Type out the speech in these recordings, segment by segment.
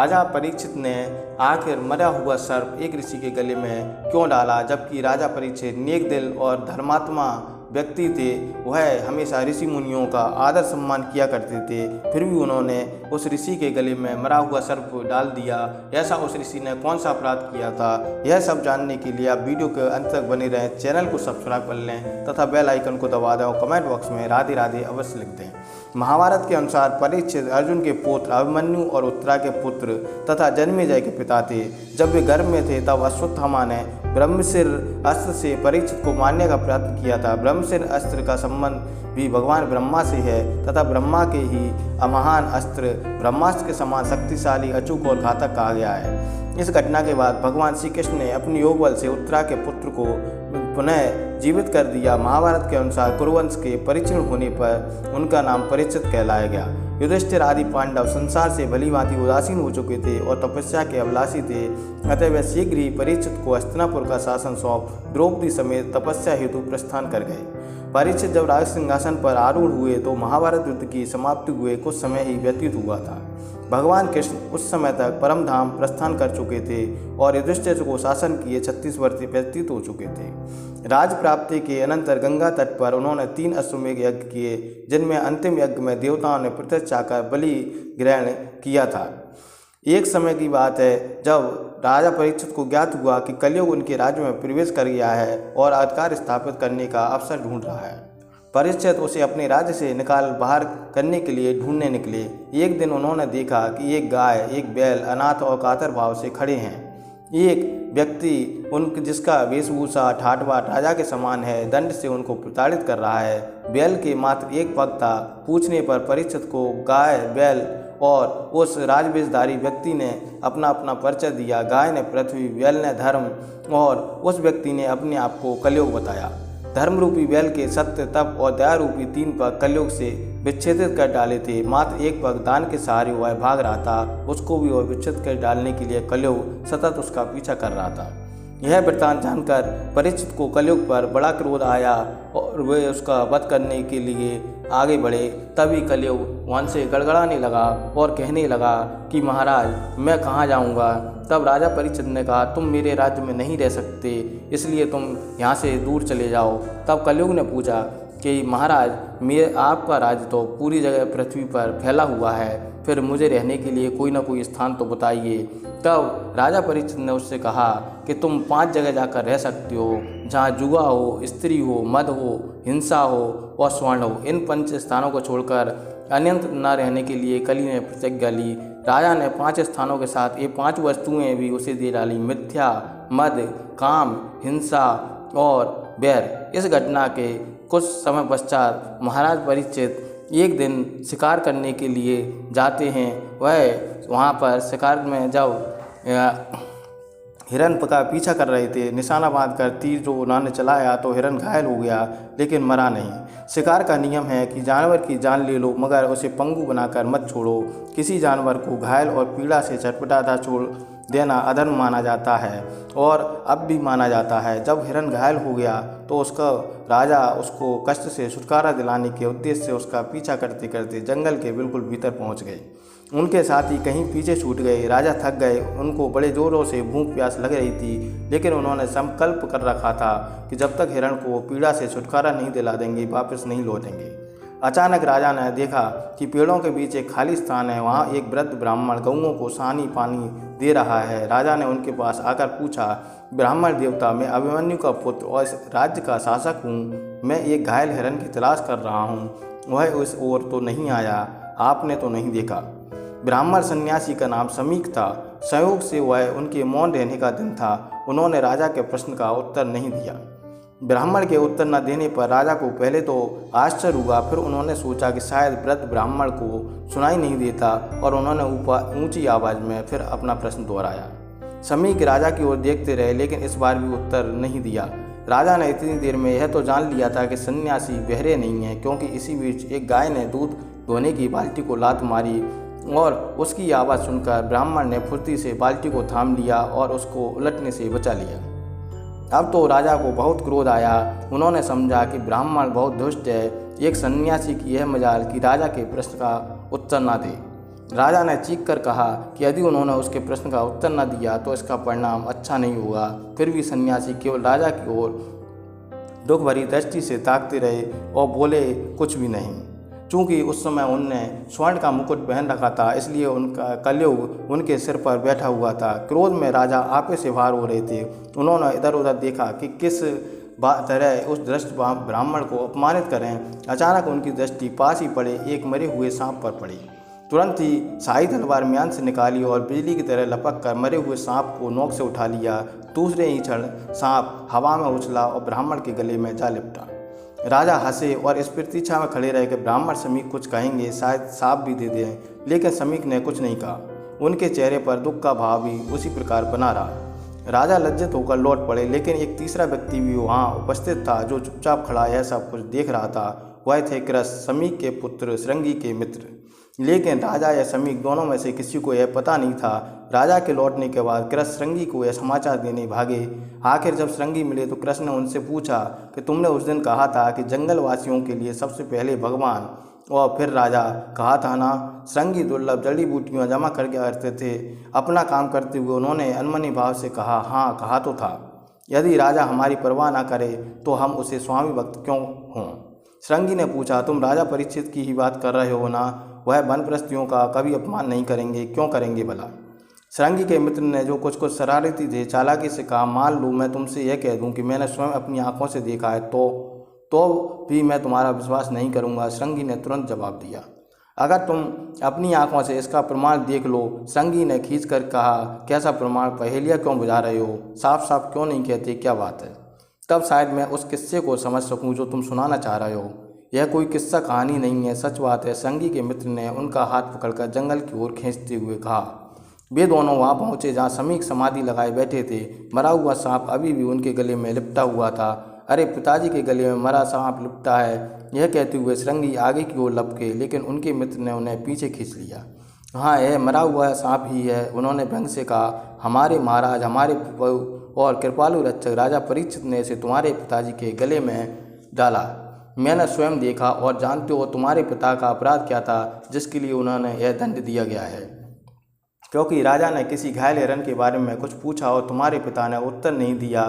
राजा परीक्षित ने आखिर मरा हुआ सर्प एक ऋषि के गले में क्यों डाला, जबकि राजा परीक्षित नेक दिल और धर्मात्मा व्यक्ति थे। वह हमेशा ऋषि मुनियों का आदर सम्मान किया करते थे, फिर भी उन्होंने उस ऋषि के गले में मरा हुआ सर्प डाल दिया। ऐसा उस ऋषि ने कौन सा अपराध किया था, यह सब जानने के लिए आप वीडियो के अंत तक बने रहें। चैनल को सब्सक्राइब कर लें तथा बेल आइकन को दबा दें और कमेंट बॉक्स में राधे राधे अवश्य लिख दें। महाभारत के अनुसार परीक्षित अर्जुन के पुत्र अभिमन्यु और उत्तरा के पुत्र तथा जन्मेजय के पिता थे। जब वे गर्भ में थे तब अश्वत्थामा ने ब्रह्मशिर अस्त्र से परीक्षित को मारने का प्रयत्न किया था। ब्रह्मशिर अस्त्र का संबंध भी भगवान ब्रह्मा से है तथा ब्रह्मा के ही अमहान अस्त्र ब्रह्मास्त्र के समान शक्तिशाली, अचूक और घातक कहा गया है। इस घटना के बाद भगवान श्री कृष्ण ने अपने योग बल से उत्तरा के पुत्र को पुनः जीवित कर दिया। महाभारत के अनुसार कुरुवंश के परिचिन होने पर उनका नाम परीक्षित कहलाया गया। युधिष्ठिर आदि पांडव संसार से भली भांति उदासीन हो चुके थे और तपस्या के अभिलाषी थे, अतः वे शीघ्र ही परीक्षित को हस्तिनापुर का शासन सौंप द्रौपदी समेत तपस्या हेतु प्रस्थान कर गए। परीक्षित जब राज सिंहासन पर आरूढ़ हुए तो महाभारत युद्ध की समाप्ति हुए कुछ समय ही व्यतीत हुआ था। भगवान कृष्ण उस समय तक परम धाम प्रस्थान कर चुके थे और युधिष्ठिर को शासन किए 36 वर्ष व्यतीत हो चुके थे। राज प्राप्ति के अनंतर गंगा तट पर उन्होंने 3 अश्वमेघ यज्ञ किए, जिनमें अंतिम यज्ञ में देवताओं ने प्रत्यक्ष आकर बलि ग्रहण किया था। एक समय की बात है जब राजा परीक्षित को ज्ञात हुआ कि कलयुग उनके राज्य में प्रवेश कर गया है और अधिकार स्थापित करने का अवसर ढूंढ रहा है। परीक्षित उसे अपने राज्य से निकाल बाहर करने के लिए ढूंढने निकले। एक दिन उन्होंने देखा कि एक गाय, एक बैल अनाथ और कातर भाव से खड़े हैं। एक व्यक्ति उनके जिसका वेशभूषा ठाट बाट राजा के समान है, दंड से उनको प्रताड़ित कर रहा है। बैल के मात्र एक पग था। पूछने पर परीक्षित को गाय, बैल और उस राजवेशधारी व्यक्ति ने अपना अपना परिचय दिया। गाय ने पृथ्वी, बैल ने धर्म और उस व्यक्ति ने अपने आप को कलयुग बताया। धर्म रूपी बैल के सत्य, तप और दया रूपी 3 पग कलयुग से विच्छेदित कर डाले थे। मात्र एक पग दान के सहारे वह भाग रहा था, उसको भी वह विच्छेद कर डालने के लिए कलयुग सतत उसका पीछा कर रहा था। यह वृत्तांत जानकर परीक्षित को कलयुग पर बड़ा क्रोध आया और वे उसका वध करने के लिए आगे बढ़े। तभी कलयुग वहाँ से गड़गड़ाने लगा और कहने लगा कि महाराज मैं कहाँ जाऊँगा। तब राजा परीक्षित ने कहा तुम मेरे राज्य में नहीं रह सकते, इसलिए तुम यहाँ से दूर चले जाओ। तब कलयुग ने पूछा कि महाराज आपका राज्य तो पूरी जगह पृथ्वी पर फैला हुआ है, फिर मुझे रहने के लिए कोई ना कोई स्थान तो बताइए। तब राजा परीक्षित ने उससे कहा कि तुम 5 जगह जाकर रह सकते हो, जहाँ जुआ हो, स्त्री हो, मद हो, हिंसा हो और स्वर्ण हो। इन 5 स्थानों को छोड़कर अन्यत्र न रहने के लिए कली ने प्रतिज्ञा ली। राजा ने 5 स्थानों के साथ ये 5 वस्तुएं भी उसे दे डाली: मिथ्या, मद, काम, हिंसा और बैर। इस घटना के कुछ समय पश्चात महाराज परीक्षित एक दिन शिकार करने के लिए जाते हैं। वह वहाँ पर शिकार में जब हिरन का पीछा कर रहे थे, निशाना बांधकर तीर जो उन्होंने चलाया तो हिरन घायल हो गया लेकिन मरा नहीं। शिकार का नियम है कि जानवर की जान ले लो मगर उसे पंगु बनाकर मत छोड़ो। किसी जानवर को घायल और पीड़ा से छटपटाता छोड़ देना अधर्म माना जाता है और अब भी माना जाता है। जब हिरन घायल हो गया तो उसका राजा उसको कष्ट से छुटकारा दिलाने के उद्देश्य से उसका पीछा करते करते जंगल के बिल्कुल भीतर पहुंच गए। उनके साथ ही कहीं पीछे छूट गए। राजा थक गए, उनको बड़े जोरों से भूख प्यास लग रही थी, लेकिन उन्होंने संकल्प कर रखा था कि जब तक हिरण को पीड़ा से छुटकारा नहीं दिला देंगे वापस नहीं लौटेंगे। अचानक राजा ने देखा कि पेड़ों के बीच एक खाली स्थान है, वहाँ एक वृद्ध ब्राह्मण गऊओं को सानी पानी दे रहा है। राजा ने उनके पास आकर पूछा, ब्राह्मण देवता, मैं अभिमन्यु का पुत्र और इस राज्य का शासक हूँ। मैं एक घायल हिरण की तलाश कर रहा हूँ, वह उस ओर तो नहीं आया, आपने तो नहीं देखा। ब्राह्मण सन्यासी का नाम समीक था। संयोग से वह उनके मौन रहने का दिन था। उन्होंने राजा के प्रश्न का उत्तर नहीं दिया। ब्राह्मण के उत्तर न देने पर राजा को पहले तो आश्चर्य हुआ, फिर उन्होंने सोचा कि शायद वृद्ध ब्राह्मण को सुनाई नहीं देता और उन्होंने ऊंची आवाज़ में फिर अपना प्रश्न दोहराया। समीक राजा की ओर देखते रहे लेकिन इस बार भी उत्तर नहीं दिया। राजा ने इतनी देर में यह तो जान लिया था कि सन्यासी बहरे नहीं है, क्योंकि इसी बीच एक गाय ने दूध धोने की बाल्टी को लात मारी और उसकी आवाज़ सुनकर ब्राह्मण ने फुर्ती से बाल्टी को थाम लिया और उसको उलटने से बचा लिया। अब तो राजा को बहुत क्रोध आया। उन्होंने समझा कि ब्राह्मण बहुत दुष्ट है। एक सन्यासी की यह मजाल कि राजा के प्रश्न का उत्तर न दे। राजा ने चीख कर कहा कि यदि उन्होंने उसके प्रश्न का उत्तर न दिया तो इसका परिणाम अच्छा नहीं होगा। फिर भी सन्यासी केवल राजा की ओर दुख भरी दृष्टि से ताकते रहे और बोले कुछ भी नहीं। चूंकि उस समय उनने स्वर्ण का मुकुट पहन रखा था, इसलिए उनका कलयुग उनके सिर पर बैठा हुआ था। क्रोध में राजा आपे से भार हो रहे थे। उन्होंने इधर उधर देखा कि किस तरह उस दृष्ट ब्राह्मण को अपमानित करें। अचानक उनकी दृष्टि पास ही पड़े एक मरे हुए सांप पर पड़ी। तुरंत ही शाही तलवार म्यान से निकाली और बिजली की तरह लपक कर मरे हुए सांप को नोक से उठा लिया। दूसरे ही क्षण सांप हवा में उछला और ब्राह्मण के गले में जा लिपटा। राजा हंसे और इस प्रतीक्षा में खड़े रहे कि ब्राह्मण समीक कुछ कहेंगे, शायद सांप भी दे दें, लेकिन समीक ने कुछ नहीं कहा। उनके चेहरे पर दुख का भाव भी उसी प्रकार बना रहा। राजा लज्जित होकर लौट पड़े, लेकिन एक तीसरा व्यक्ति भी वहाँ उपस्थित था जो चुपचाप खड़ा यह सब कुछ देख रहा था। वह थे कृष, समीक के पुत्र, श्रृंगी के मित्र। लेकिन राजा या समीक दोनों में से किसी को यह पता नहीं था। राजा के लौटने के बाद कृष श्रृंगी को यह समाचार देने भागे। आखिर जब श्रृंगी मिले तो कृष ने उनसे पूछा कि तुमने उस दिन कहा था कि जंगल वासियों के लिए सबसे पहले भगवान और फिर राजा कहा था ना। श्रृंगी दुर्लभ जड़ी बूटियाँ जमा करके करते थे। अपना काम करते हुए उन्होंने अनमनी भाव से कहा, हाँ कहा तो था। यदि राजा हमारी परवाह ना करे तो हम उसे स्वामी भक्त क्यों हों? श्रृंगी ने पूछा, तुम राजा परीक्षित की ही बात कर रहे हो ना? वह वनप्रस्थियों का कभी अपमान नहीं करेंगे, क्यों करेंगे भला? श्रृंगी के मित्र ने जो कुछ शरारती थे चालाकी से कहा, मान लो मैं तुमसे यह कह दूं कि मैंने स्वयं अपनी आंखों से देखा है तो भी मैं तुम्हारा विश्वास नहीं करूंगा। श्रृंगी ने तुरंत जवाब दिया, अगर तुम अपनी आंखों से इसका प्रमाण देख लो। श्रृंगी ने खींच कर कहा, कैसा प्रमाण? पहेलियाँ क्यों बुझा रहे हो? साफ साफ क्यों नहीं कहते, क्या बात है? तब शायद मैं उस किस्से को समझ सकूं जो तुम सुनाना चाह रहे हो। यह कोई किस्सा कहानी नहीं है, सच बात है। श्रृंगी के मित्र ने उनका हाथ पकड़कर जंगल की ओर खींचते हुए कहा। वे दोनों वहां पहुंचे जहां समीक समाधि लगाए बैठे थे। मरा हुआ सांप अभी भी उनके गले में लिपटा हुआ था। अरे पिताजी के गले में मरा सांप लिपटा है, यह कहते हुए श्रृंगी आगे की ओर लपके, लेकिन उनके मित्र ने उन्हें पीछे खींच लिया। हाँ, यह मरा हुआ सांप ही है, उन्होंने व्यंग से कहा। हमारे महाराज, हमारे और कृपालु रक्षक राजा परीक्षित ने इसे तुम्हारे पिताजी के गले में डाला। मैंने स्वयं देखा और जानते हो तुम्हारे पिता का अपराध क्या था जिसके लिए उन्होंने यह दंड दिया गया है? क्योंकि राजा ने किसी घायल हिरन के बारे में कुछ पूछा और तुम्हारे पिता ने उत्तर नहीं दिया।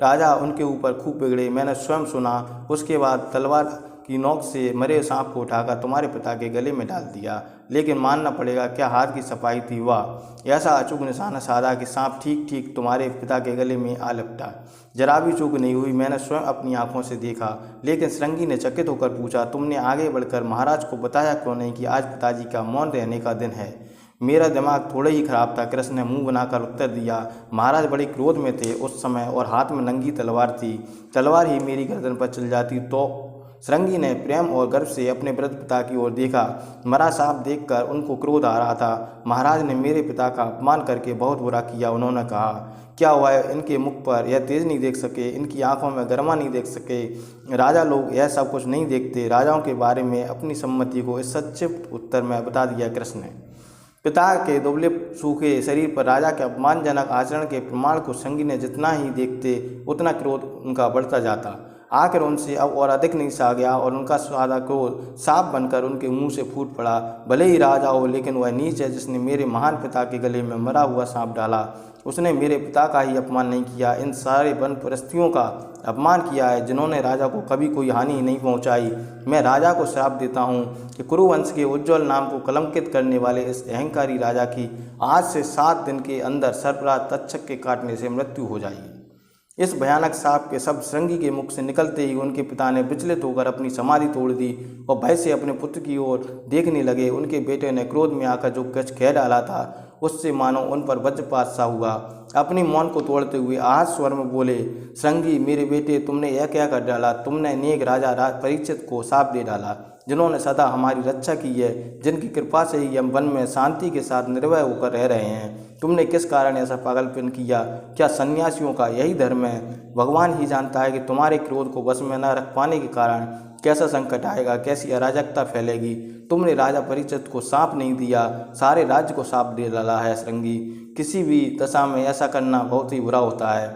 राजा उनके ऊपर खूब बिगड़े, मैंने स्वयं सुना। उसके बाद तलवार की नोक से मरे सांप को उठाकर तुम्हारे पिता के गले में डाल दिया। लेकिन मानना पड़ेगा, क्या हाथ की सफाई थी! वाह! ऐसा अचूक निशाना साधा कि सांप ठीक ठीक तुम्हारे पिता के गले में आ लिपटा। जरा भी चूक नहीं हुई, मैंने स्वयं अपनी आंखों से देखा। लेकिन श्रृंगी ने चकित होकर पूछा, तुमने आगे बढ़कर महाराज को बताया क्यों नहीं कि आज पिताजी का मौन रहने का दिन है? मेरा दिमाग थोड़ा ही खराब था, कृष्ण ने मुंह बनाकर उत्तर दिया। महाराज बड़े क्रोध में थे उस समय और हाथ में नंगी तलवार थी। तलवार ही मेरी गर्दन पर चल जाती तो। श्रृंगी ने प्रेम और गर्व से अपने वृद्ध पिता की ओर देखा। मरा सांप देखकर उनको क्रोध आ रहा था। महाराज ने मेरे पिता का अपमान करके बहुत बुरा किया। उन्होंने कहा, क्या हुआ? इनके मुख पर यह तेज नहीं देख सके, इनकी आंखों में गर्मा नहीं देख सके? राजा लोग यह सब कुछ नहीं देखते। राजाओं के बारे में अपनी सम्मति को इस संक्षिप्त उत्तर में बता दिया कृष्ण ने। पिता के दुबले सूखे शरीर पर राजा के अपमानजनक आचरण के प्रमाण को श्रृंगी ने जितना ही देखते उतना क्रोध उनका बढ़ता जाता। आखिर उनसे अब और अधिक नहीं सहा गया और उनका सादा क्रोध सांप बनकर उनके मुंह से फूट पड़ा। भले ही राजा हो, लेकिन वह नीच है जिसने मेरे महान पिता के गले में मरा हुआ सांप डाला। उसने मेरे पिता का ही अपमान नहीं किया, इन सारे वनप्रस्थियों का अपमान किया है जिन्होंने राजा को कभी कोई हानि नहीं पहुंचाई। मैं राजा को श्राप देता हूं कि कुरुवंश के उज्ज्वल नाम को कलंकित करने वाले इस अहंकारी राजा की आज से 7 दिन के अंदर सर्पराज तक्षक के काटने से मृत्यु हो जाएगी। इस भयानक सांप के शब्द श्रृंगी के मुख से निकलते ही उनके पिता ने विचलित होकर अपनी समाधि तोड़ दी और भय से अपने पुत्र की ओर देखने लगे। उनके बेटे ने क्रोध में आकर जो कुछ कह डाला था उससे मानो उन पर वज्रपात सा हुआ। अपनी मौन को तोड़ते हुए आहत स्वर में बोले, श्रृंगी मेरे बेटे, तुमने यह क्या कर डाला? तुमने नेक राजा परीक्षित को शाप दे डाला, जिन्होंने सदा हमारी रक्षा की है, जिनकी कृपा से ही हम वन में शांति के साथ निर्भय होकर रह रहे हैं। तुमने किस कारण ऐसा पागलपन किया? क्या सन्यासियों का यही धर्म है? भगवान ही जानता है कि तुम्हारे क्रोध को वश में न रख पाने के कारण कैसा संकट आएगा, कैसी अराजकता फैलेगी। तुमने राजा परीक्षित को सांप नहीं दिया, सारे राज्य को सांप दे डाला है। श्रृंगी, किसी भी दशा में ऐसा करना बहुत ही बुरा होता है।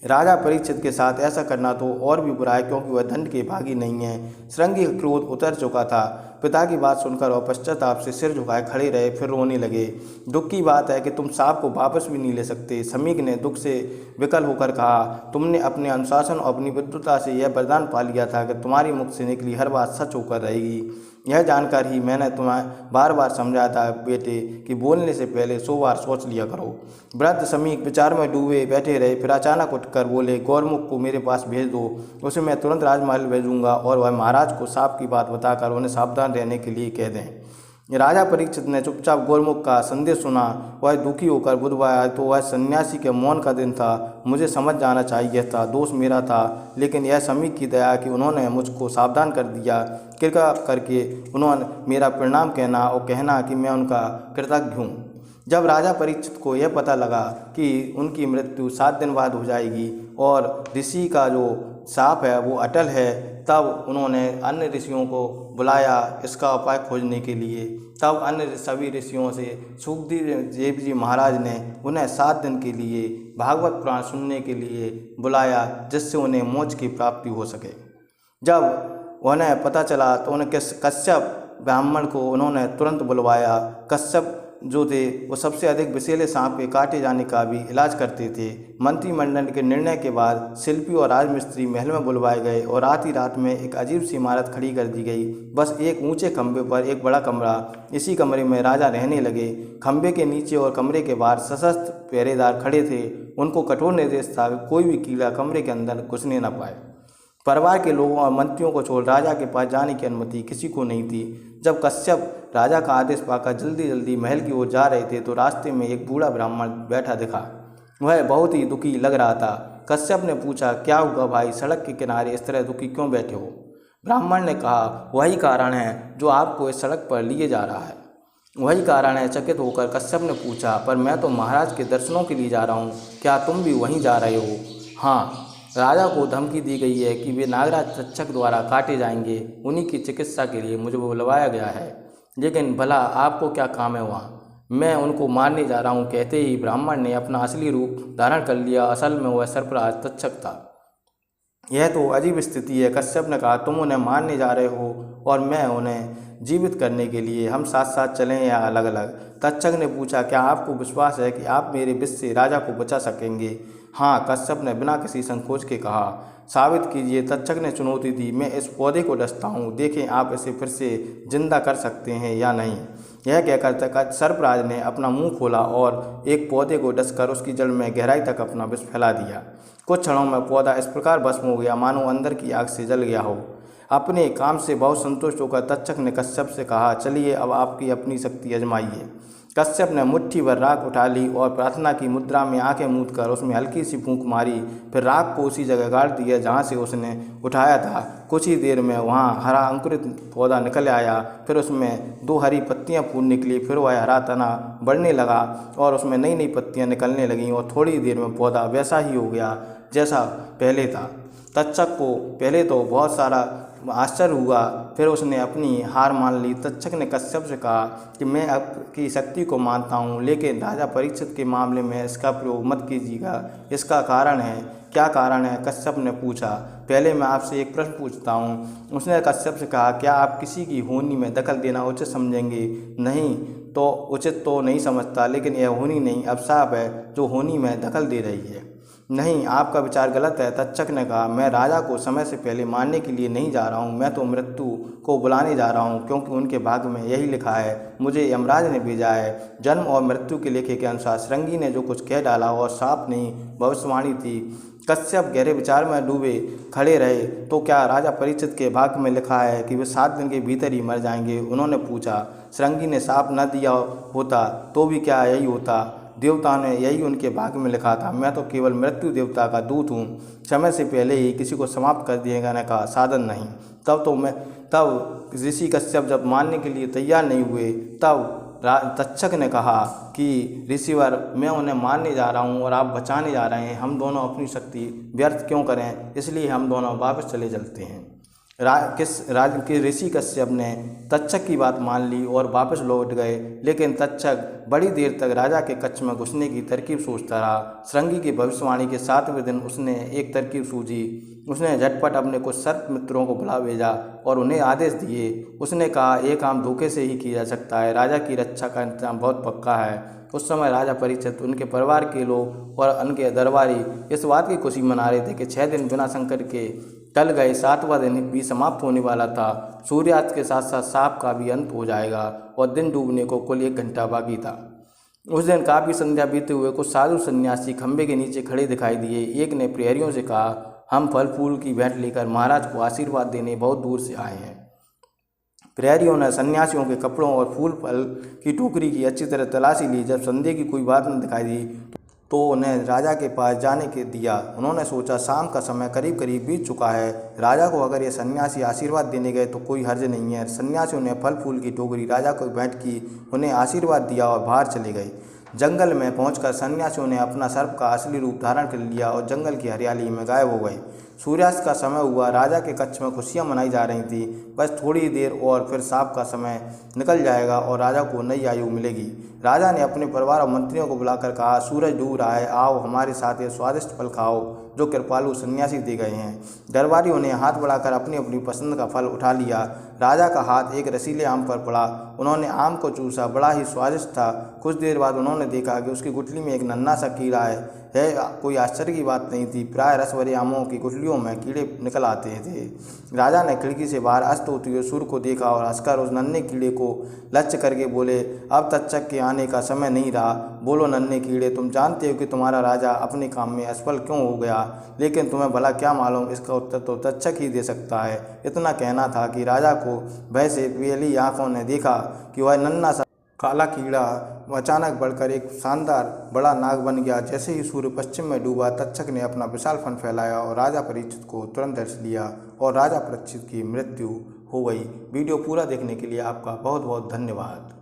राजा परीक्षित के साथ ऐसा करना तो और भी बुरा है, क्योंकि वह दंड के भागी नहीं है। श्रृंगी का क्रोध उतर चुका था। पिता की बात सुनकर वह पश्चाताप से सिर झुकाए खड़े रहे, फिर रोने लगे। दुख की बात है कि तुम सांप को वापस भी नहीं ले सकते। समीक ने दुख से विकल होकर कहा, तुमने अपने अनुशासन और अपनी विद्वता से यह वरदान पा लिया था कि तुम्हारी मुख से निकली हर बात सच होकर रहेगी। यह जानकर ही मैंने तुम्हें बार बार समझाया था बेटे कि बोलने से पहले 100 बार सोच लिया करो। वृद्ध समीक विचार में डूबे बैठे रहे, फिर अचानक उठकर बोले, गौरमुख को मेरे पास भेज दो, उसे मैं तुरंत राजमहल भेजूंगा और वह महाराज को सांप की बात बताकर उन्हें सावधान रहने के लिए कह दें। राजा परीक्षित ने चुपचाप गौरमुख का संदेश सुना। वह दुखी होकर बुधवार तो वह सन्यासी के मौन का दिन था। मुझे समझ जाना चाहिए था, दोष मेरा था, लेकिन यह समीक की दया कि उन्होंने मुझको सावधान कर दिया। कृपा करके उन्होंने मेरा प्रणाम कहना और कहना कि मैं उनका कृतज्ञ हूँ। जब राजा परीक्षित को यह पता लगा कि उनकी मृत्यु 7 दिन बाद हो जाएगी और ऋषि का जो शाप है वो अटल है, तब उन्होंने अन्य ऋषियों को बुलाया इसका उपाय खोजने के लिए। तब अन्य सभी ऋषियों से सुखदेव जी महाराज ने उन्हें 7 दिन के लिए भागवत पुराण सुनने के लिए बुलाया, जिससे उन्हें मोक्ष की प्राप्ति हो सके। जब उन्हें पता चला तो उन्हें कश्यप ब्राह्मण को उन्होंने तुरंत बुलवाया। कश्यप जो थे वो सबसे अधिक विषैले सांप के काटे जाने का भी इलाज करते थे। मंत्रिमंडल के निर्णय के बाद शिल्पी और राजमिस्त्री महल में बुलवाए गए और आधी रात में एक अजीब सी इमारत खड़ी कर दी गई। बस एक ऊंचे खंभे पर एक बड़ा कमरा, इसी कमरे में राजा रहने लगे। खंभे के नीचे और कमरे के बाहर सशस्त्र पहरेदार खड़े थे। उनको कठोर निर्देश था कि कोई भी कीड़ा कमरे के अंदर घुसने न पाए। परिवार के लोगों और मंत्रियों को छोड़ राजा के पास जाने की अनुमति किसी को नहीं थी। जब कश्यप राजा का आदेश पाकर जल्दी जल्दी महल की ओर जा रहे थे तो रास्ते में एक बूढ़ा ब्राह्मण बैठा दिखा। वह बहुत ही दुखी लग रहा था। कश्यप ने पूछा, क्या हुआ भाई, सड़क के किनारे इस तरह दुखी क्यों बैठे हो? ब्राह्मण ने कहा, वही कारण है जो आपको इस सड़क पर लिए जा रहा है। वही कारण है। चकित होकर कश्यप ने पूछा, पर मैं तो महाराज के दर्शनों के लिए जा रहा हूँ, क्या तुम भी वहीं जा रहे हो? हाँ, राजा को धमकी दी गई है कि वे नागराज तक्षक द्वारा काटे जाएंगे। उन्हीं की चिकित्सा के लिए मुझे बुलवाया गया है। लेकिन भला आपको क्या काम है वहाँ? मैं उनको मारने जा रहा हूँ। कहते ही ब्राह्मण ने अपना असली रूप धारण कर लिया। असल में वह सर्पराज तक्षक था। यह तो अजीब स्थिति है। कश्यप ने कहा, तुम उन्हें मारने जा रहे हो और मैं उन्हें जीवित करने के लिए, हम साथ साथ चलें या अलग अलग? तक्षक ने पूछा, क्या आपको विश्वास है कि आप मेरे विष से राजा को बचा सकेंगे? हाँ, कश्यप ने बिना किसी संकोच के कहा। साबित कीजिए। तक्षक ने चुनौती दी। मैं इस पौधे को डसता हूँ, देखें आप इसे फिर से जिंदा कर सकते हैं या नहीं। यह कहकर सर्पराज ने अपना मुंह खोला और एक पौधे को डसकर उसकी जड़ में गहराई तक अपना विष फैला दिया। कुछ क्षणों में पौधा इस प्रकार भस्म हो गया मानो अंदर की आग से जल गया हो। अपने काम से बहुत संतुष्ट होकर तक्षक ने कश्यप से कहा, चलिए अब आपकी अपनी शक्ति आजमाइए। कश्यप ने मुट्ठी भर राख उठा ली और प्रार्थना की मुद्रा में आंखें मूंद कर उसमें हल्की सी फूंक मारी। फिर राख को उसी जगह गाड़ दिया जहाँ से उसने उठाया था। कुछ ही देर में वहाँ हरा अंकुरित पौधा निकल आया। फिर उसमें 2 हरी पत्तियाँ फूल निकली। फिर वह हरा तना बढ़ने लगा और उसमें नई नई पत्तियाँ निकलने लगीं और थोड़ी देर में पौधा वैसा ही हो गया जैसा पहले था। तक्षक को पहले तो बहुत सारा आश्चर्य हुआ, फिर उसने अपनी हार मान ली। तक्षक ने कश्यप से कहा कि मैं आपकी शक्ति को मानता हूँ, लेकिन राजा परीक्षित के मामले में इसका प्रयोग मत कीजिएगा। इसका कारण है। क्या कारण है? कश्यप ने पूछा। पहले मैं आपसे एक प्रश्न पूछता हूँ। उसने कश्यप से कहा, क्या आप किसी की होनी में दखल देना उचित समझेंगे? नहीं तो उचित तो नहीं समझता, लेकिन यह होनी नहीं अभिशाप है जो होनी में दखल दे रही है। नहीं, आपका विचार गलत है। तक्षक ने कहा, मैं राजा को समय से पहले मारने के लिए नहीं जा रहा हूँ, मैं तो मृत्यु को बुलाने जा रहा हूँ, क्योंकि उनके भाग्य में यही लिखा है। मुझे यमराज ने भेजा है। जन्म और मृत्यु के लेखे के अनुसार श्रृंगी ने जो कुछ कह डाला और साफ नहीं भविष्यवाणी थी। कश्यप गहरे विचार में डूबे खड़े रहे। तो क्या राजा परीक्षित के भाग्य में लिखा है कि वे 7 दिन के भीतर ही मर जाएंगे? उन्होंने पूछा। श्रृंगी ने साप न दिया होता तो भी क्या यही होता? देवता ने यही उनके भाग्य में लिखा था। मैं तो केवल मृत्यु देवता का दूत हूँ, समय से पहले ही किसी को समाप्त कर दिए जाने का साधन नहीं। तब ऋषि कश्यप जब मानने के लिए तैयार नहीं हुए, तब तक्षक ने कहा कि ऋषिवर, मैं उन्हें मारने जा रहा हूँ और आप बचाने जा रहे हैं। हम दोनों अपनी शक्ति व्यर्थ क्यों करें, इसलिए हम दोनों वापस चले चलते हैं। के ऋषि कश्यप ने तक्षक की बात मान ली और वापस लौट गए, लेकिन तक्षक बड़ी देर तक राजा के कक्ष में घुसने की तरकीब सोचता रहा। श्रृंगी की भविष्यवाणी के 7वें दिन उसने एक तरकीब सूझी। उसने झटपट अपने कुछ सर्प मित्रों को बुला भेजा और उन्हें आदेश दिए। उसने कहा, एक काम धोखे से ही किया जा सकता है, राजा की रक्षा का इंतजाम बहुत पक्का है। उस समय राजा परीक्षित, उनके परिवार के लोग और उनके दरबारी इस बात की खुशी मना रहे थे कि 6 दिन बिना संकट के टल गए। 7वां दिन भी समाप्त होने वाला था। सूर्यास्त के साथ साथ सांप का भी अंत हो जाएगा और दिन डूबने को कुल 1 घंटा बाकी था। उस दिन काफ़ी संध्या बीते हुए कुछ साधु सन्यासी खंभे के नीचे खड़े दिखाई दिए। एक ने प्रहरियों से कहा, हम फल फूल की भेंट लेकर महाराज को आशीर्वाद देने बहुत दूर से आए हैं। प्रहरियों ने सन्यासियों के कपड़ों और फूल फल की टोकरी की अच्छी तरह तलाशी ली। जब संदेह की कोई बात न दिखाई दी तो उन्हें राजा के पास जाने के दिया। उन्होंने सोचा, शाम का समय करीब करीब बीत चुका है, राजा को अगर ये सन्यासी आशीर्वाद देने गए तो कोई हर्ज नहीं है। सन्यासियों ने फल फूल की टोकरी राजा को भेंट की, उन्हें आशीर्वाद दिया और बाहर चले गए। जंगल में पहुंचकर सन्यासियों ने अपना सर्प का असली रूप धारण कर लिया और जंगल की हरियाली में गायब हो गए। सूर्यास्त का समय हुआ। राजा के कक्ष में खुशियां मनाई जा रही थी। बस थोड़ी देर और फिर सांप का समय निकल जाएगा और राजा को नई आयु मिलेगी। राजा ने अपने परिवार और मंत्रियों को बुलाकर कहा, सूरज डूब रहा है, आओ हमारे साथ ये स्वादिष्ट फल खाओ जो कृपालु सन्यासी दे गए हैं। दरबारियों ने हाथ बढ़ाकर अपनी अपनी पसंद का फल उठा लिया। राजा का हाथ एक रसीले आम पर पड़ा। उन्होंने आम को चूसा, बड़ा ही स्वादिष्ट था। कुछ देर बाद उन्होंने देखा कि उसकी गुठली में एक नन्हा सा कीड़ा है। कोई आश्चर्य की बात नहीं थी। प्राय रस भरे आमों की गुठलियों में कीड़े निकल आते थे। राजा ने खिड़की से बाहर अस्त होते हुए सूर्य को देखा और हंसकर उस नन्हे कीड़े को लक्ष्य करके बोले, अब तक्षक के आने का समय नहीं रहा। बोलो नन्हे कीड़े, तुम जानते हो कि तुम्हारा राजा अपने काम में असफल क्यों हो गया, लेकिन तुम्हें भला क्या मालूम, इसका उत्तर तो तक्षक ही दे सकता है। इतना कहना था कि राजा को भय से पीली आंखों ने देखा कि वह नन्हा सा काला कीड़ा अचानक बढ़कर एक शानदार बड़ा नाग बन गया। जैसे ही सूर्य पश्चिम में डूबा, तक्षक ने अपना विशाल फन फैलाया और राजा परीक्षित को तुरंत दर्श लिया और राजा परीक्षित की मृत्यु हो गई। वीडियो पूरा देखने के लिए आपका बहुत बहुत धन्यवाद।